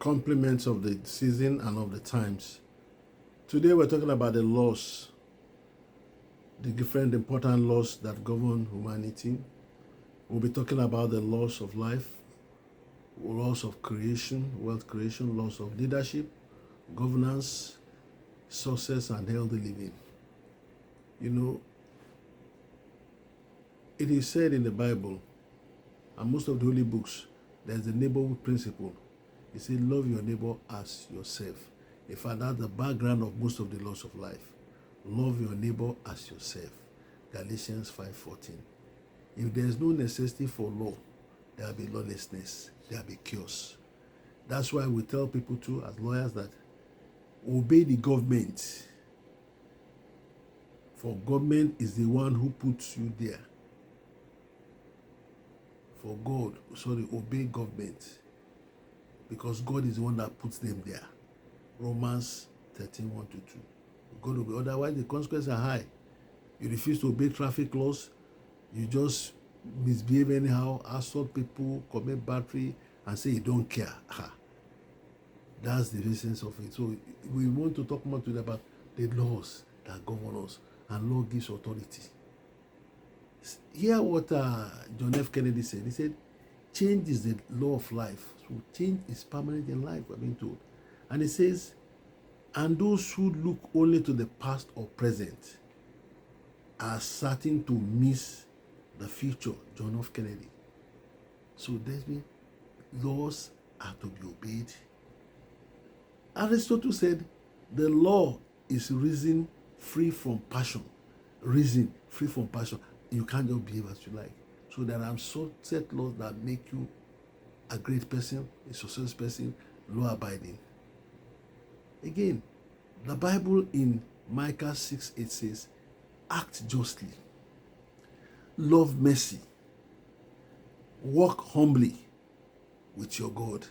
complements of the season and of the times. Today we're talking about the laws, the different important laws that govern humanity. We'll be talking about the laws of life, laws of creation, wealth creation, laws of leadership, governance, success, and healthy living. You know, it is said in the Bible and most of the holy books, there's the neighborhood principle. It says, love your neighbor as yourself. In fact, that's the background of most of the laws of life. Love your neighbor as yourself. Galatians 5:14. If there is no necessity for law, there will be lawlessness, there will be chaos. That's why we tell people too, as lawyers, that obey the government. For government is the one who puts you there. Obey government. Because God is the one that puts them there. Romans 13:1-2. God obey. Otherwise, the consequences are high. You refuse to obey traffic laws, you just misbehave anyhow, assault people, commit battery, and say you don't care. That's the essence of it. So we want to talk more today about the laws that govern us, and law gives authority. Hear what John F. Kennedy said. He said, change is the law of life. So change is permanent in life, we're being told. And he says, and those who look only to the past or present are certain to miss the future. John F. Kennedy. So there's been laws are to be obeyed. Aristotle said, the law is reason free from passion. Reason free from passion. You can't just behave as you like. So there are set laws that make you a great person, a successful person, law-abiding. Again, the Bible in Micah 6:8 says, act justly, love mercy, walk humbly with your God.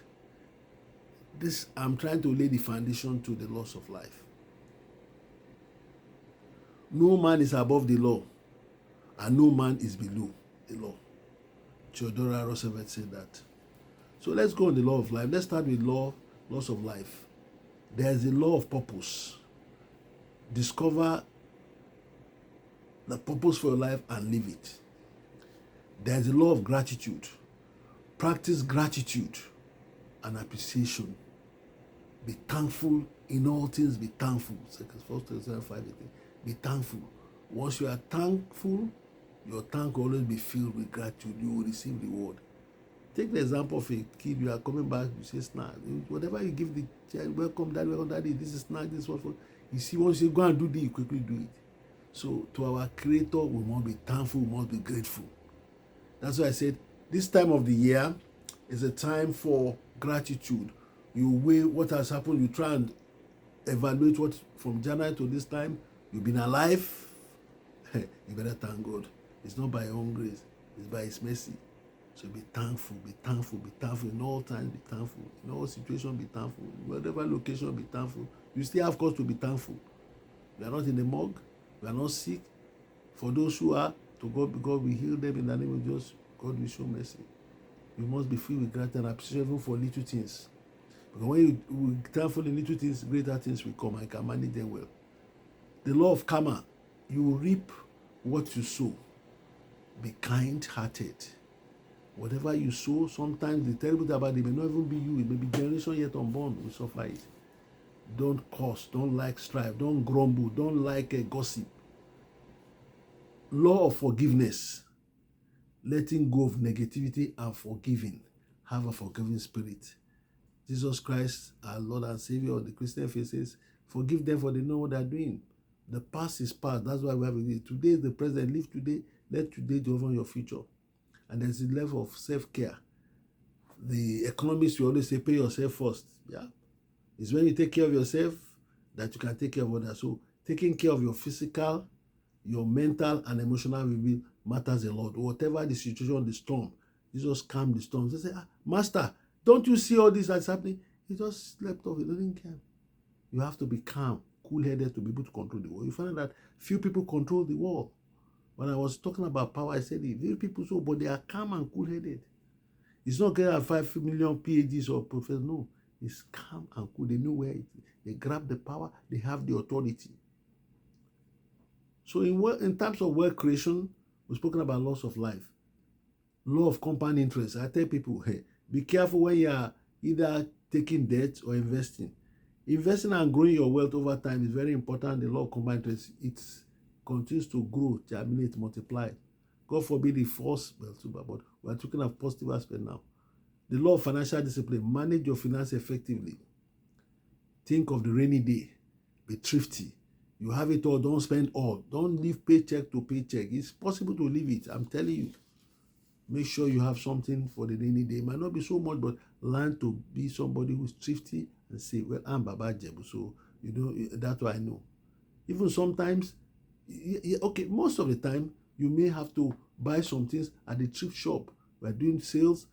This, I'm trying to lay the foundation to the laws of life. No man is above the law, and no man is below the law. Theodore Roosevelt said that. So let's go on the law of life. Let's start with laws of life. There's the law of purpose. Discover the purpose for your life and live it. There's the law of gratitude. Practice gratitude and appreciation. Be thankful in all things. Be thankful. 1 Thessalonians 5:18. Be thankful. Once you are thankful, your tank will always be filled with gratitude. You will receive reward. Take the example of a kid. You are coming back, you say snack. Whatever you give the child, welcome daddy, this is snack, this is what for. You see, once you go and do this, you quickly do it. So to our Creator, we must be thankful, we must be grateful. That's why I said, this time of the year is a time for gratitude. You weigh what has happened, you try and evaluate what from January to this time, you've been alive. You better thank God. It's not by your own grace, it's by His mercy. So be thankful, be thankful, be thankful. In all times, be thankful. In all situations, be thankful. In whatever location, be thankful. You still have cause to be thankful. We are not in the morgue. We are not sick. For those who are, to God will heal them in the name of Jesus. God will show mercy. You must be filled with gratitude and appreciation for little things. Because when you are thankful in little things, greater things will come. I can manage them well. The law of karma. You will reap what you sow. Be kind-hearted. Whatever you sow, sometimes the terrible thing about it may not even be you. It may be generation yet unborn will suffer it. Don't curse. Don't like strife. Don't grumble. Don't like gossip. Law of forgiveness. Letting go of negativity and forgiving. Have a forgiving spirit. Jesus Christ, our Lord and Savior, the Christian faith says, forgive them for they know what they are doing. The past is past. That's why we have it. Today is the present. Live today. Let today govern your future. And there's a level of self-care. The economists will always say, pay yourself first. Yeah. It's when you take care of yourself that you can take care of others. So taking care of your physical, your mental and emotional well-being matters a lot. Whatever the situation, the storm, Jesus calmed the storm. They say, Master, don't you see all this that's happening? He just slept off. He didn't care. You have to be calm, cool-headed to be able to control the world. You find that few people control the world. When I was talking about power, I said very people but they are calm and cool-headed. It's not getting 5 million PhDs or professors. No, is calm and cool. They know where it is. They grab the power. They have the authority. So in terms of wealth creation, we've spoken about loss of life. Law of compound interest. I tell people, hey, be careful when you are either taking debt or investing. Investing and growing your wealth over time is very important. The law of compound interest, it continues to grow, germinate, multiply. God forbid the false, but we're talking of positive aspect now. The law of financial discipline. Manage your finance effectively. Think of the rainy day. Be thrifty. You have it all, don't spend all. Don't live paycheck to paycheck. It's possible to live it, I'm telling you. Make sure you have something for the rainy day. It might not be so much, but learn to be somebody who's thrifty and say, well, I'm Baba Jebu, so that's what I know. Even sometimes, okay, most of the time, you may have to buy some things at the thrift shop. We're doing sales.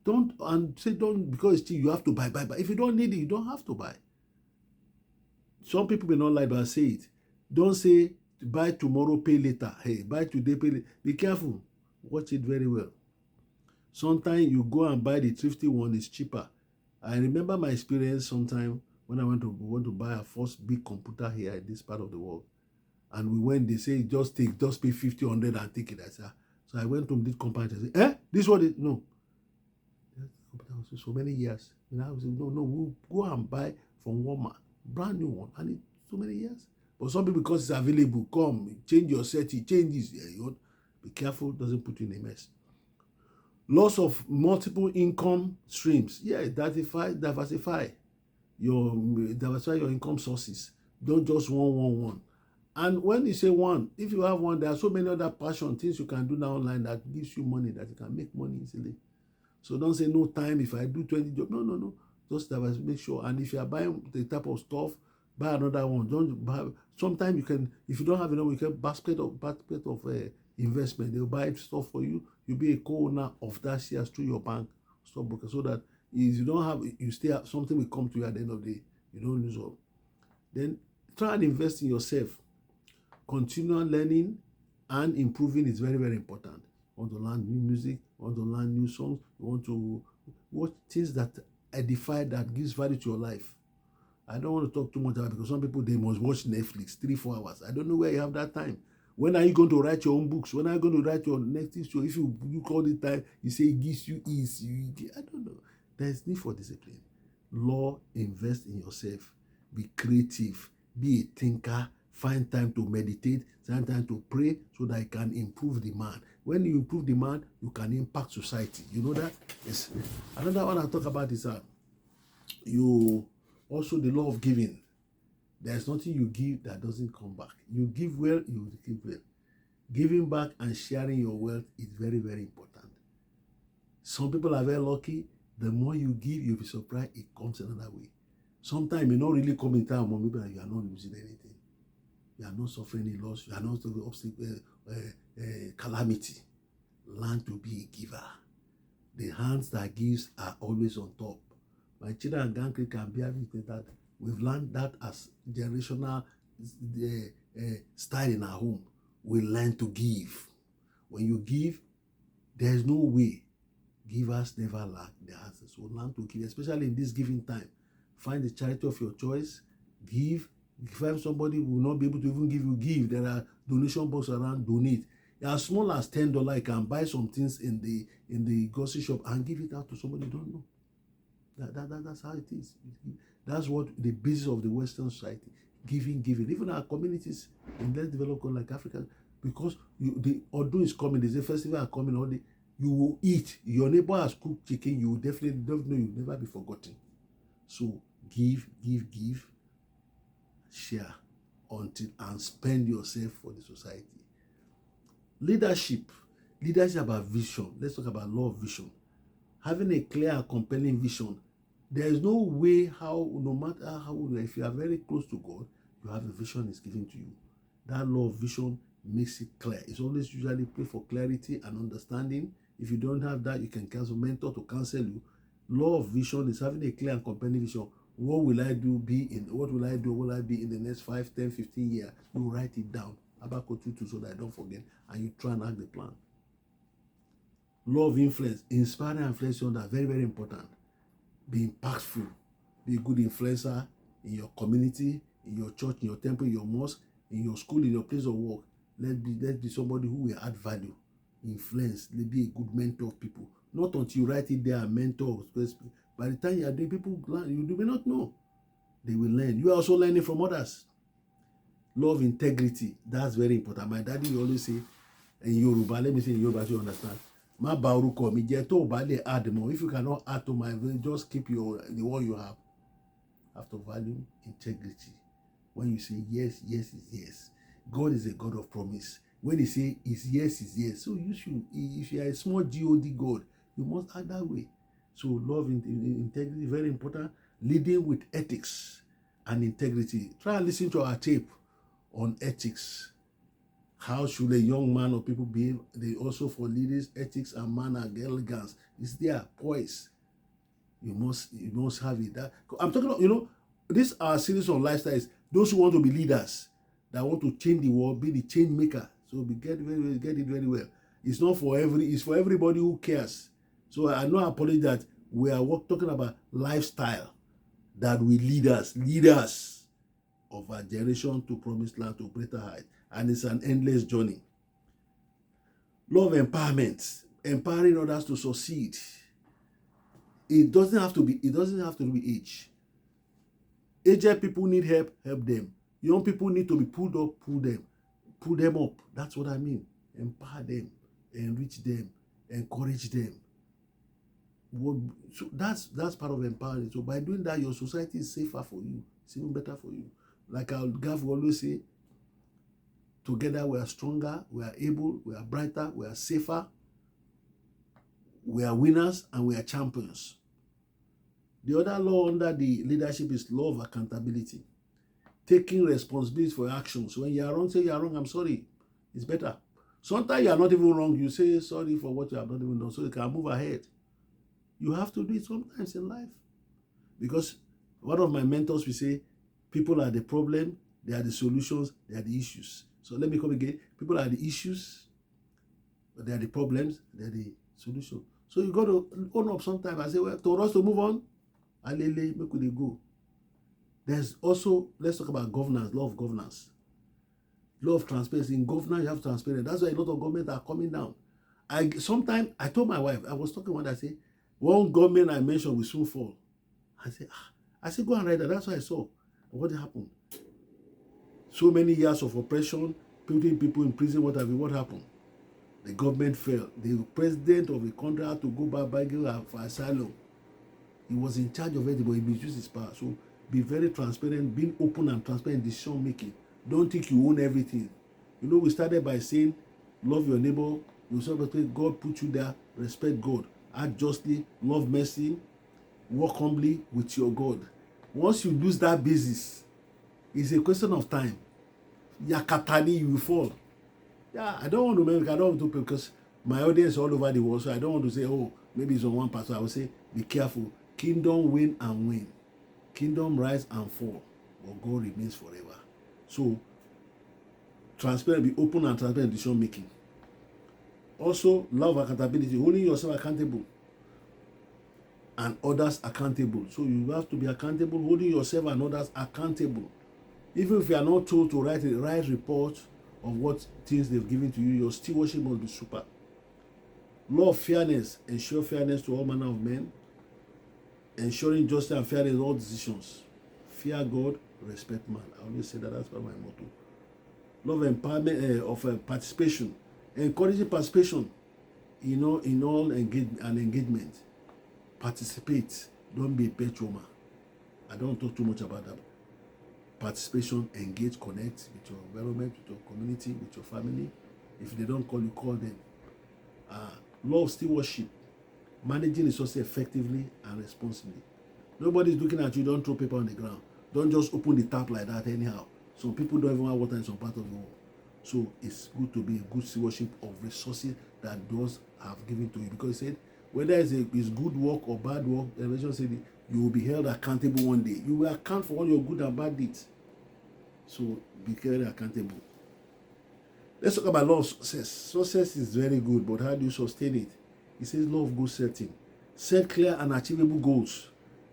Don't because it's cheap, you have to buy. If you don't need it, you don't have to buy. Some people may not like, but I say it. Don't say buy tomorrow, pay later. Hey, buy today, pay later. Be careful. Watch it very well. Sometimes you go and buy the thrifty one, it's cheaper. I remember my experience sometime when I want to buy a first big computer here in this part of the world. And we went, they say, just pay 50, 100 and take it. I said, so I went to this company and said, this one is, no. That computer was so many years. And I was like, no, we'll go and buy from Walmart, brand new one. And it's so many years. But some people, because it's available, come, change your setting, change this. Be careful, doesn't put you in a mess. Loss of multiple income streams. Yeah, diversify your income sources. Don't just one. And when you say one, if you have one, there are so many other things you can do now online that gives you money, that you can make money easily. So don't say no time if I do 20 jobs. No. Just make sure. And if you are buying the type of stuff, buy another one. Don't buy. Sometimes you can, if you don't have enough, you can basket of investment. They'll buy stuff for you. You'll be a co-owner of that shares through your bank stockbroker, so that if you don't have, you stay up, something will come to you at the end of the day. You don't lose all. Then try and invest in yourself. Continual learning and improving is very, very important. You want to learn new music, you want to learn new songs, you want to watch things that edify, that gives value to your life. I don't want to talk too much about it, because some people, they must watch Netflix 3-4 hours. I don't know where you have that time. When are you going to write your own books? When are you going to write your next show? If you call it time, you say it gives you ease. I don't know. There's need for discipline. Law, invest in yourself. Be creative. Be a thinker. Find time to meditate. Find time to pray, so that you can improve the man. When you improve the man, you can impact society. You know that? Yes. Another one I talk about is also the law of giving. There's nothing you give that doesn't come back. You give well, you will give well. Giving back and sharing your wealth is very, very important. Some people are very lucky. The more you give, you'll be surprised it comes another way. Sometimes it may not really come in time, but maybe you are not losing anything. You are not suffering any loss. You are not suffering calamity. Learn to be a giver. The hands that gives are always on top. My children and grandkids can bear with that. We've learned that as generational style in our home. We learn to give. When you give, there's no way. Givers never lack the answers. So learn to give, especially in this giving time. Find the charity of your choice. Give. If somebody who will not be able to even give you, give. There are donation boxes around, donate. As small as $10, you can buy some things in the grocery shop and give it out to somebody you don't know. That's how it is. That's what the basis of the Western society. Giving. Even our communities in less developed countries like Africa, because the Odu is coming, there's a festival coming, you will eat. Your neighbor has cooked chicken, you will definitely don't know, you'll never be forgotten. So give, share and spend yourself for the society. Leadership about vision. Let's talk about law of vision. Having a clear and compelling vision. There is no way how, no matter how, if you are very close to God, you have a vision is given to you. That law of vision makes it clear. It's always usually pray for clarity and understanding. If you don't have that, you can counsel mentor to counsel you. Law of vision is having a clear and compelling vision. What will I do will I be in the next 5, 10, 15 years? You write it down. Habakkuk 2:2, so that I don't forget, and you try and act the plan. Law of influence, inspiring and influencing others, very, very important. Be impactful. Be a good influencer in your community, in your church, in your temple, in your mosque, in your school, in your place of work. Let's be somebody who will add value, influence, let's be a good mentor of people. Not until you write it there, mentor. By the time you are doing, people learn, you may not know. They will learn. You are also learning from others. Love, integrity, that's very important. My daddy will always say, in Yoruba, let me say in Yoruba so you understand. Má bà orúkọ mi jẹ́, tó o bá lè add more. If you cannot add to my value, just keep the one you have. Have to value integrity. When you say yes, yes is yes. God is a God of promise. When he say is yes is yes. So you should, if you are a small God God, you must act that way. So love, integrity, very important. Leading with ethics and integrity. Try and listen to our tape on ethics. How should a young man or people behave? They also for leaders, ethics and manner, elegance. It's there, poise. You must have it. I'm talking about, this our series on lifestyles. Those who want to be leaders, that want to change the world, be the change maker. So get it very well. It's not for it's for everybody who cares. So I know apology that we are talking about lifestyle that will leaders of our generation to promised land, to greater height. And it's an endless journey. Love empowerment, empowering others to succeed. It doesn't have to be age. Aged people need help them. Young people need to be pulled up, pull them up. That's what I mean. Empower them, enrich them, encourage them. So that's part of empowering. So by doing that, your society is safer for you. It's even better for you. Like our Gav will always say, together we are stronger, we are able, we are brighter, we are safer, we are winners, and we are champions. The other law under the leadership is law of accountability. Taking responsibility for your actions. When you are wrong, say you are wrong, I'm sorry. It's better. Sometimes you are not even wrong. You say sorry for what you have not even done so you can move ahead. You have to do it sometimes in life. Because one of my mentors will say, people are the problem, they are the solutions, they are the issues. So let me come again. People are the issues, but they are the problems, they are the solution. So you got to own up sometimes and say, well, to us to move on, alele, make we go. There's also, let's talk about governance, law of governance. Law of transparency. In governance, you have transparency. That's why a lot of governments are coming down. Sometimes I told my wife, I was talking one day, I said, one government I mentioned will soon fall. I said, go and write that. That's what I saw. What happened? So many years of oppression, putting people in prison, what happened? The government fell. The president of the country had to go back for asylum. He was in charge of it, but he misused his power. So be very transparent, being open and transparent in decision making. Don't think you own everything. We started by saying, love your neighbor. You said, God put you there. Respect God. Act justly. Love mercy. Walk humbly with your God. Once you lose that basis, it's a question of time. Yakatani, you will fall. Yeah, I don't want to make, I don't want to, because my audience is all over the world, so I don't want to say, oh, maybe it's on one person. I will say, be careful. Kingdom win and win. Kingdom rise and fall, but God remains forever. So, transparent, be open and transparent decision making. Also, love accountability, holding yourself accountable and others accountable. So you have to be accountable, holding yourself and others accountable. Even if you are not told to write a right report of what things they've given to you, your stewardship must be super. Law of fairness, ensure fairness to all manner of men, ensuring justice and fairness in all decisions. Fear God, respect man. I always say that, that's my motto. Law of empowerment, of participation, encouraging participation, in all engagement. Participate. Don't be a petwoman. I don't talk too much about that. Participation, engage, connect with your environment, with your community, with your family. If they don't call you, call them. Law of stewardship, managing resources effectively and responsibly. Nobody's looking at you. Don't throw paper on the ground. Don't just open the tap like that anyhow. Some people don't even have water in some part of the world. So it's good to be a good stewardship of resources that those have given to you. Because it said, whether it's good work or bad work, the revelation said you will be held accountable one day. You will account for all your good and bad deeds. So be held accountable. Let's talk about law of success. Success is very good, but how do you sustain it? It says law of goal setting. Set clear and achievable goals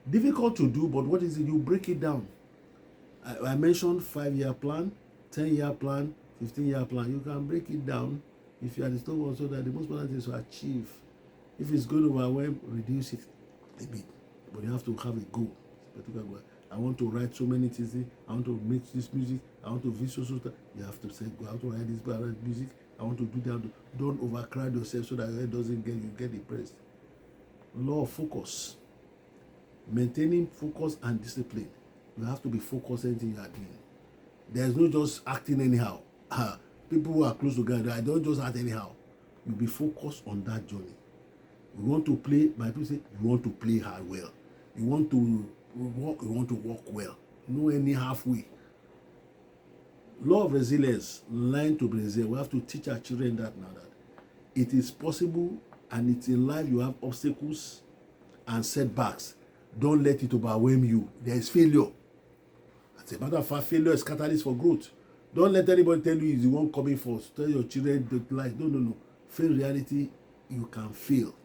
Difficult to do, but what is it? You break it down. I mentioned 5-year plan, 10-year plan, 15-year plan. You can break it down if you are the stone also that the most important thing is to achieve. If it's going to overwhelm, reduce it a bit. But you have to have a goal. Particular goal. I want to write so many things. I want to make this music. I want to visual so. You have to say, go out to write this music. I want to do that. Don't overcrowd yourself so that your head doesn't get depressed. Law of focus. Maintaining focus and discipline. You have to be focused on anything you are doing. There's no just acting anyhow. People who are close to God, I don't just act anyhow. You be focused on that journey. You want to play, my people say, you want to play hard well. You want to walk well. No any halfway. Law of resilience, learn to be resilient. We have to teach our children that now, that it is possible, and it's in life you have obstacles and setbacks. Don't let it overwhelm you. There is failure. As a matter of fact, failure is catalyst for growth. Don't let anybody tell you is the one coming first. Tell your children don't lie. No. Fail reality, you can fail.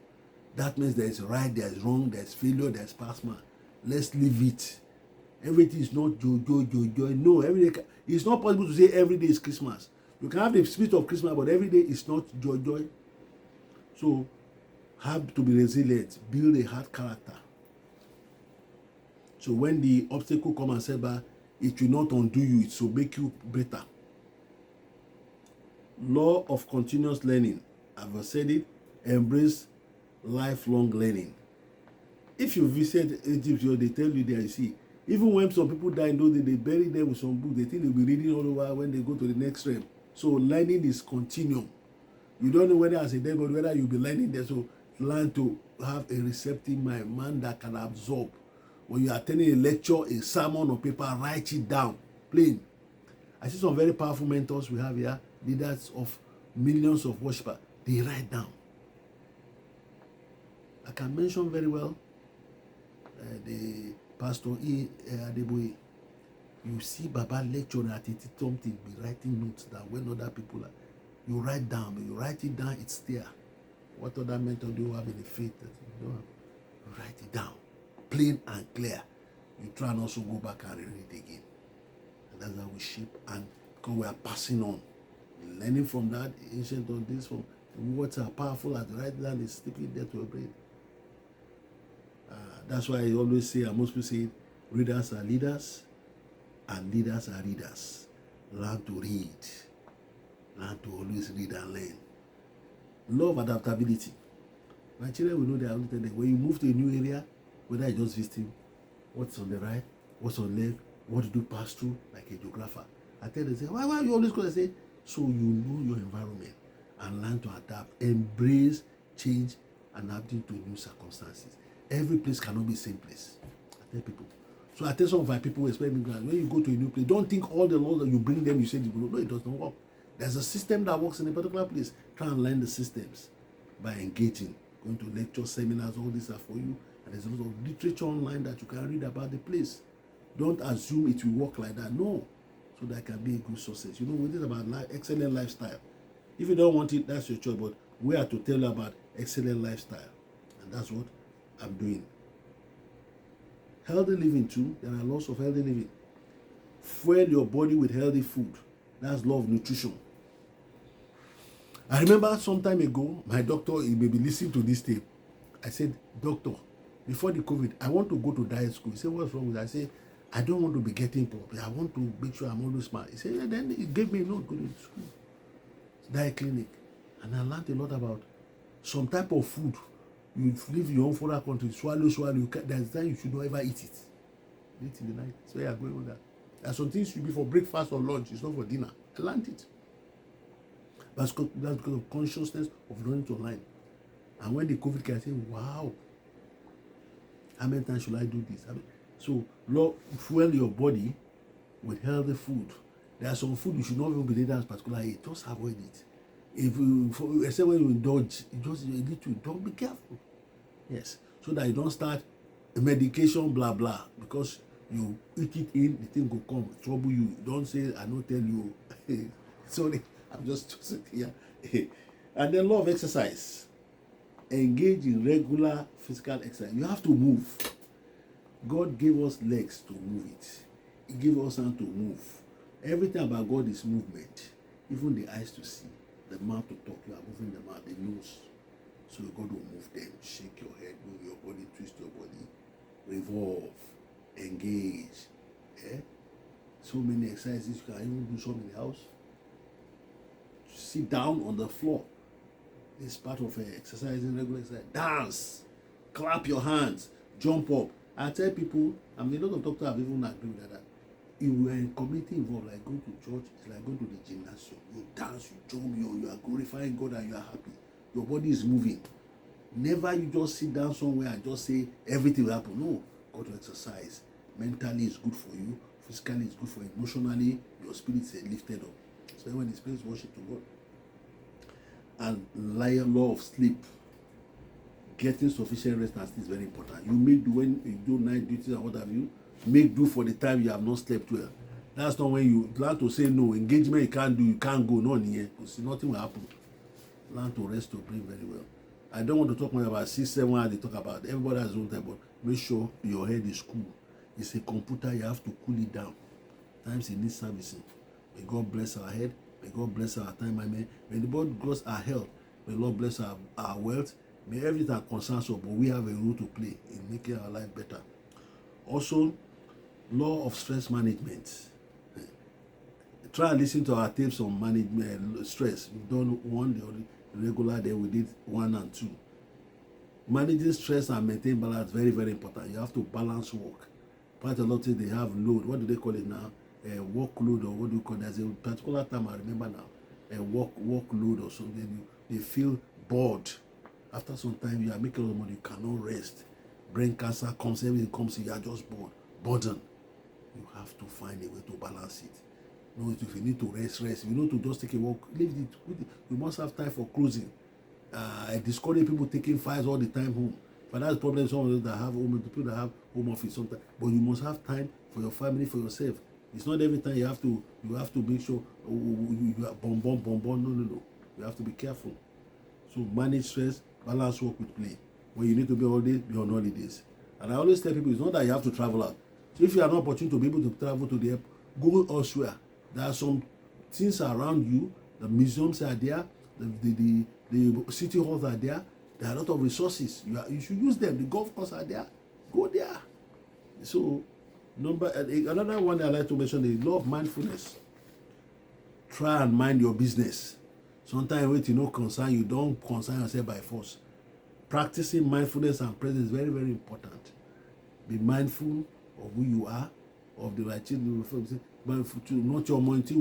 That means there is right, there is wrong, there is failure, there is past man. Let's leave it. Everything is not joy. No, every day it's not possible to say every day is Christmas. You can have the spirit of Christmas, but every day is not joy. So, have to be resilient. Build a hard character. So when the obstacle come and setback, it will not undo you. It will make you better. Law of continuous learning. I've said it. Embrace lifelong learning. If you visit Egypt, they tell you there, you see, even when some people die, they bury them with some books. They think they'll be reading all over when they go to the next realm. So learning is continuum. You don't know whether as a dead body, whether you'll be learning there. So learn to have a receptive mind, man that can absorb. When you are attending a lecture, a sermon, or paper, write it down, plain. I see some very powerful mentors we have here, leaders of millions of worshippers. They write down. I can mention very well the Pastor E. Adeboye. You see Baba lecturing at it, something, be writing notes that when other people are, you write down, but you write it down, it's there. What other mentor do you have in the faith that you don't have? You write it down, plain and clear. You try and also go back and read it again. And that's how we shape, and because we are passing on, learning from that ancient on this, from words are powerful as the right down is sticking there to your brain. That's why I always say, and most people say, readers are leaders, and leaders are readers. Learn to read. Learn to always read and learn. Law of adaptability. My children will know they are always there. When you move to a new area, whether I just visiting, what's on the right, what's on the left, what do you pass through, like a geographer. I tell them, say, why are you always going to say? So you know your environment and learn to adapt, embrace change, and adapting to new circumstances. Every place cannot be the same place. I tell people. So I tell some of my people, especially when you go to a new place, don't think all the laws that you bring them, you say, no, it does not work. There's a system that works in a particular place. Try and learn the systems by engaging, going to lecture, seminars, all these are for you. And there's a lot of literature online that you can read about the place. Don't assume it will work like that. No. So that can be a good success. You know, we did about excellent lifestyle. If you don't want it, that's your choice. But we are to tell you about excellent lifestyle. And that's what I'm doing. Healthy living too. There are lots of healthy living. Fuel your body with healthy food. That's law of nutrition. I remember some time ago, my doctor, he may be listening to this tape. I said, doctor, before the COVID, I want to go to diet school. He said, what's wrong with that? I said, I don't want to be getting poor. I want to make sure I'm always smart. He said, yeah, then he gave me a note, go to school. Diet clinic. And I learned a lot about some type of food. You live in your own foreign country, swallow, there's time you should not ever eat it. Eat in the night. So you are going with that. There are some things should be for breakfast or lunch. It's not for dinner. I learned it. That's because of consciousness of learning to online. And when the COVID came, I said, wow, how many times should I do this? So, fuel your body with healthy food. There are some food you should not even be eating as particular age. Just avoid it. Except when you indulge, just a little, don't be careful. Yes. So that you don't start a medication, blah, blah. Because you eat it in, the thing will come, trouble you. Don't say, I don't tell you. Sorry, I'm just sitting here. And then law of exercise. Engage in regular physical exercise. You have to move. God gave us legs to move it. He gave us hand to move. Everything about God is movement. Even the eyes to see, the mouth to talk. You are moving the mouth, the nose. So you got to move them. Shake your head, move your body, twist your body, revolve, engage. Eh? So many exercises you can even do some in the house. Sit down on the floor. It's part of exercising, regular exercise. Dance, clap your hands, jump up. I tell people, I mean, a lot of doctors have even agreed with that. If you are in community involved, like going to church, it's like going to the gymnasium. You dance, you jump, you are glorifying God and you are happy. Your body is moving. Never you just sit down somewhere and just say everything will happen. No, go to exercise. Mentally is good for you. Physically is good for you. Emotionally, your spirit is lifted up. So when the spirit is worship to God. And law of sleep. Getting sufficient rest and sleep is very important. You make do when you do night duties and what have you. Make do for the time you have not slept well. That's not when you learn to say no. Engagement you can't do, you can't go. No, because nothing will happen. Learn to rest your brain very well. I don't want to talk more about 6-7 hours they talk about. Everybody has his own time, but make sure your head is cool. It's a computer, you have to cool it down. Times it needs servicing. May God bless our head. May God bless our time. May the Lord bless our health. May the Lord bless our wealth. May everything that concerns us, but we have a role to play in making our life better. Also, law of stress management. Try and listen to our tapes on management stress. We've done one, the regular day we did 1 and 2. Managing stress and maintain balance very, very important. You have to balance work. Quite a lot of things they have load. What do they call it now? Workload, or what do you call it? There's a particular time I remember now. Workload or something. They feel bored. After some time, you are making a lot of money. You cannot rest. Brain cancer comes, everything comes, you are just bored. Burden. You have to find a way to balance it. No, if you need to rest. If you need to just take a walk, leave it. You must have time for cruising. I discourage people taking files all the time home. But that's the problem. Some of those that have home, the people that have home office sometimes. But you must have time for your family, for yourself. It's not every time you have to make sure you are No. You have to be careful. So manage stress, balance work with play. When you need to be on holiday, be on holidays. And I always tell people, it's not that you have to travel out. So if you are not opportunity to be able to travel to the airport, go elsewhere. There are some things around you. The museums are there. The city halls are there. There are a lot of resources. You should use them. The golf courses are there. Go there. So, another one I like to mention is the law of mindfulness. Try and mind your business. Sometimes when you know concern, you don't concern yourself by force. Practicing mindfulness and presence is very, very important. Be mindful of who you are, of the right thing. Mindful to not your mind to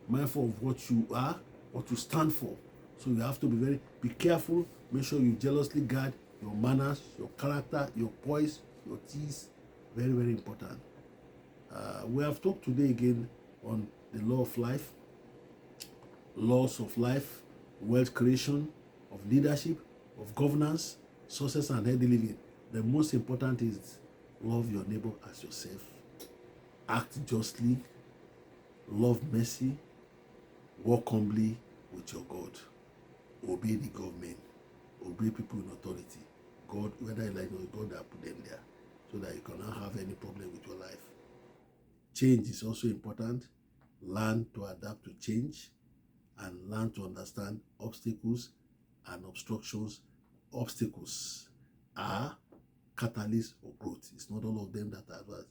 mindful of what you are, what you stand for. So you have to be careful. Make sure you jealously guard your manners, your character, your poise, your teeth. Very, very important. We have talked today again on the law of life, laws of life, wealth creation, of leadership, of governance, success and healthy living. The most important is love your neighbor as yourself. Act justly, love mercy, walk humbly with your God. Obey the government, obey people in authority. God, whether you like or God that put them there, so that you cannot have any problem with your life. Change is also important. Learn to adapt to change and learn to understand obstacles and obstructions. Obstacles are catalysts for growth. It's not all of them that are adverse.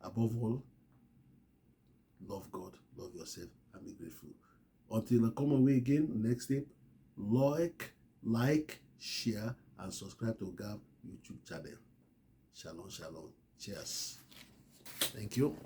Above all, love God, love yourself, and be grateful. Until I come away again, next step, like, share, and subscribe to GAV YouTube channel. Shalom, shalom. Cheers. Thank you.